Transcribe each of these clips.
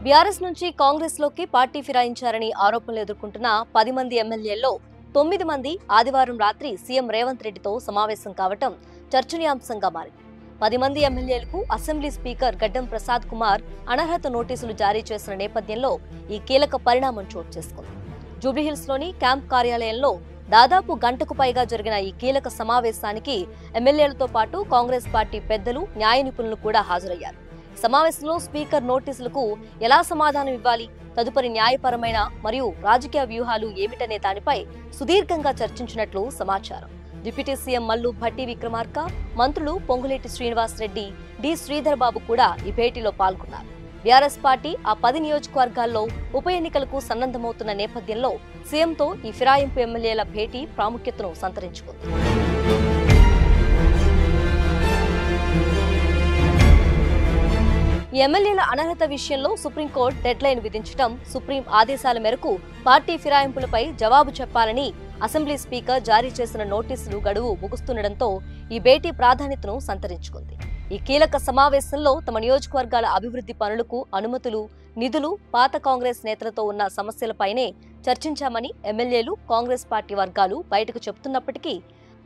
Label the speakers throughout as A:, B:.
A: BRS నుంచి కాంగ్రెస్ లోకి party ఫిరాయించారని ఆరోపణలు ఎదుర్కొంటున్న 10 మంది ఎమ్మెల్యేల్లో 9 మంది ఆదివారం రాత్రి సీఎం రేవంత్ రెడ్డితో సమావేశం కావటం చర్చనీయాంశంగా మారింది. 10 మంది ఎమ్మెల్యేలకు అసెంబ్లీ స్పీకర్ గడ్డం ప్రసాద్ కుమార్ అనర్హత నోటీసులు జారీ చేసిన నేపథ్యంలో ఈ కీలక పరిణామం చోటు చేసుకుంది. జూబ్లీహిల్స్ లోని క్యాంప్ కార్యాలయంలో దాదాపు గంటకు పైగా జరిగిన ఈ కీలక సమావేశానికి ఎమ్మెల్యేలతో పాటు కాంగ్రెస్ పార్టీ పెద్దలు, న్యాయ నిపుణులు కూడా హాజరయ్యారు. సమావేశంలో స్పీకర్ నోటీసులకు ఎలా సమాధానం ఇవ్వాలి, తదుపరి న్యాయపరమైన మరియు రాజకీయ వ్యూహాలు ఏమిటనే దానిపై సుదీర్ఘంగా చర్చించినట్లు సమాచారం. డిప్యూటీ సీఎం మల్లు భట్టి విక్రమార్క, మంత్రులు పొంగులేటి శ్రీనివాస్ రెడ్డి, డి శ్రీధర్ బాబు కూడా ఈ భేటీలో పాల్గొన్నారు. బీఆర్ఎస్ పార్టీ ఆ 10 నియోజకవర్గాల్లో ఉప ఎన్నికలకు సన్నద్ధమవుతున్న నేపథ్యంలో సీఎంతో ఈ ఫిరాయింపు ఎమ్మెల్యేల భేటీ ప్రాముఖ్యతను సంతరించుకుంది. ఈ ఎమ్మెల్యేల అనర్హత విషయంలో సుప్రీంకోర్టు డెడ్ లైన్ విధించడం, సుప్రీం ఆదేశాల మేరకు పార్టీ ఫిరాయింపులపై జవాబు చెప్పాలని అసెంబ్లీ స్పీకర్ జారీ చేసిన నోటీసులు గడువు ముగుస్తుండటంతో ఈ భేటీ ప్రాధాన్యతను సంతరించుకుంది. ఈ కీలక సమావేశంలో తమ నియోజకవర్గాల అభివృద్ధి పనులకు అనుమతులు, నిధులు, పాత కాంగ్రెస్ నేతలతో ఉన్న సమస్యలపైనే చర్చించామని ఎమ్మెల్యేలు, కాంగ్రెస్ పార్టీ వర్గాలు బయటకు చెబుతున్నప్పటికీ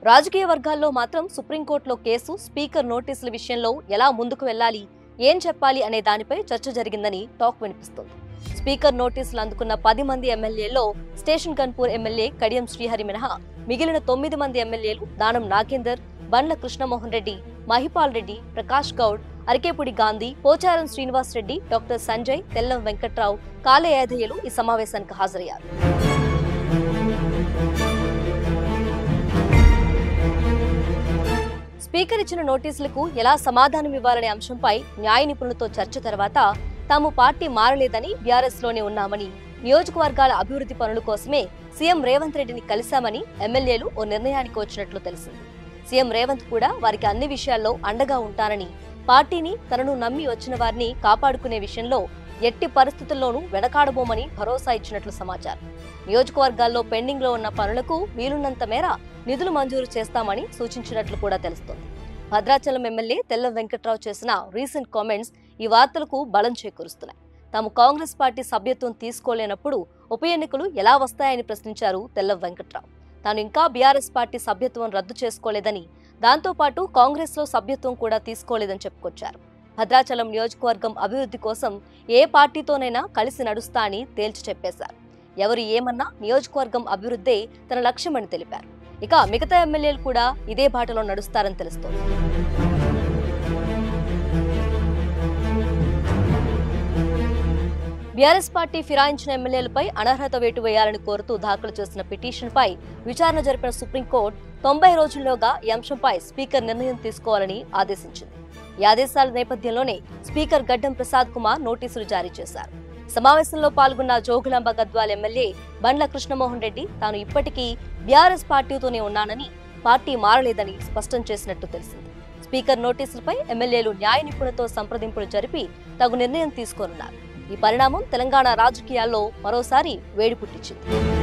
A: రాజకీయ వర్గాల్లో మాత్రం సుప్రీంకోర్టులో కేసు, స్పీకర్ నోటీసుల విషయంలో ఎలా ముందుకు వెళ్లాలి, ఏం చెప్పాలి అనే దానిపై చర్చ జరిగిందని టాక్ వినిపిస్తుంది. స్పీకర్ నోటీసులు అందుకున్న 10 మంది ఎమ్మెల్యేల్లో స్టేషన్ గన్పూర్ ఎమ్మెల్యే కడియం శ్రీహరి మినహా మిగిలిన 9 మంది ఎమ్మెల్యేలు దానం నాగేందర్, బండ్ల కృష్ణమోహన్ రెడ్డి, మహిపాల్ రెడ్డి, ప్రకాష్ గౌడ్, అరికేపుడి గాంధీ, పోచారం శ్రీనివాస్ రెడ్డి, డాక్టర్ సంజయ్, తెల్లం వెంకట్రావు, కాలే యాదయ్యలు ఈ సమావేశానికి హాజరయ్యారు. స్పీకర్ ఇచ్చిన నోటీసులకు ఎలా సమాధానం ఇవ్వాలనే అంశంపై న్యాయ నిపుణులతో చర్చ తర్వాత తాము పార్టీ మారలేదని, బీఆర్ఎస్ లోనే ఉన్నామని, నియోజకవర్గాల అభివృద్ధి పనుల కోసమే సీఎం రేవంత్ రెడ్డిని కలిశామని ఎమ్మెల్యేలు ఓ నిర్ణయానికి వచ్చినట్లు తెలిసింది. సీఎం రేవంత్ కూడా వారికి అన్ని విషయాల్లో అండగా ఉంటానని, పార్టీని, తనను నమ్మి వచ్చిన వారిని కాపాడుకునే విషయంలో ఎట్టి పరిస్థితుల్లోనూ వెనకాడబోమని భరోసా ఇచ్చినట్లు సమాచారం. నియోజకవర్గాల్లో పెండింగ్ లో ఉన్న పనులకు వీలున్నంత మేర నిధులు మంజూరు చేస్తామని సూచించినట్లు కూడా తెలుస్తోంది. భద్రాచలం ఎమ్మెల్యే తెల్లం వెంకట్రావు చేసిన రీసెంట్ కామెంట్స్ ఈ వార్తలకు బలం చేకూరుస్తున్నాయి. తాము కాంగ్రెస్ పార్టీ సభ్యత్వం తీసుకోలేనప్పుడు ఉప ఎన్నికలు ఎలా వస్తాయని ప్రశ్నించారు తెల్లం వెంకట్రావు. తాను ఇంకా బీఆర్ఎస్ పార్టీ సభ్యత్వం రద్దు చేసుకోలేదని, దాంతోపాటు కాంగ్రెస్ లో సభ్యత్వం కూడా తీసుకోలేదని చెప్పుకొచ్చారు. భద్రాచలం నియోజకవర్గం అభివృద్ధి కోసం ఏ పార్టీతోనైనా కలిసి నడుస్తా అని తేల్చి చెప్పేశారు. ఎవరు ఏమన్నా నియోజకవర్గం అభివృద్ధే తన లక్ష్యమని తెలిపారు. ఇక మిగతా ఎమ్మెల్యేలు కూడా ఇదే బాటలో నడుస్తారని తెలుస్తోంది. బీఆర్ఎస్ పార్టీ ఫిరాయించిన ఎమ్మెల్యేలపై అనర్హత వేటు వేయాలని కోరుతూ దాఖలు చేసిన పిటిషన్పై విచారణ జరిపిన సుప్రీంకోర్టు 90 రోజుల్లోగా ఈ అంశంపై స్పీకర్ నిర్ణయం తీసుకోవాలని ఆదేశించింది. ఈ ఆదేశాల నేపథ్యంలోనే స్పీకర్ గడ్డం ప్రసాద్ కుమార్ నోటీసులు జారీ చేశారు. సమావేశంలో పాల్గొన్న జోగులాంబ గద్వాల్ ఎమ్మెల్యే బండ్ల కృష్ణమోహన్ రెడ్డి తాను ఇప్పటికీ బీఆర్ఎస్ పార్టీతోనే ఉన్నానని, పార్టీ మారలేదని స్పష్టం చేసినట్టు తెలిసింది. స్పీకర్ నోటీసులపై ఎమ్మెల్యేలు న్యాయ నిపుణులతో సంప్రదింపులు జరిపి తగు నిర్ణయం తీసుకోనున్నారు. ఈ పరిణామం తెలంగాణ రాజకీయాల్లో మరోసారి వేడి పుట్టించింది.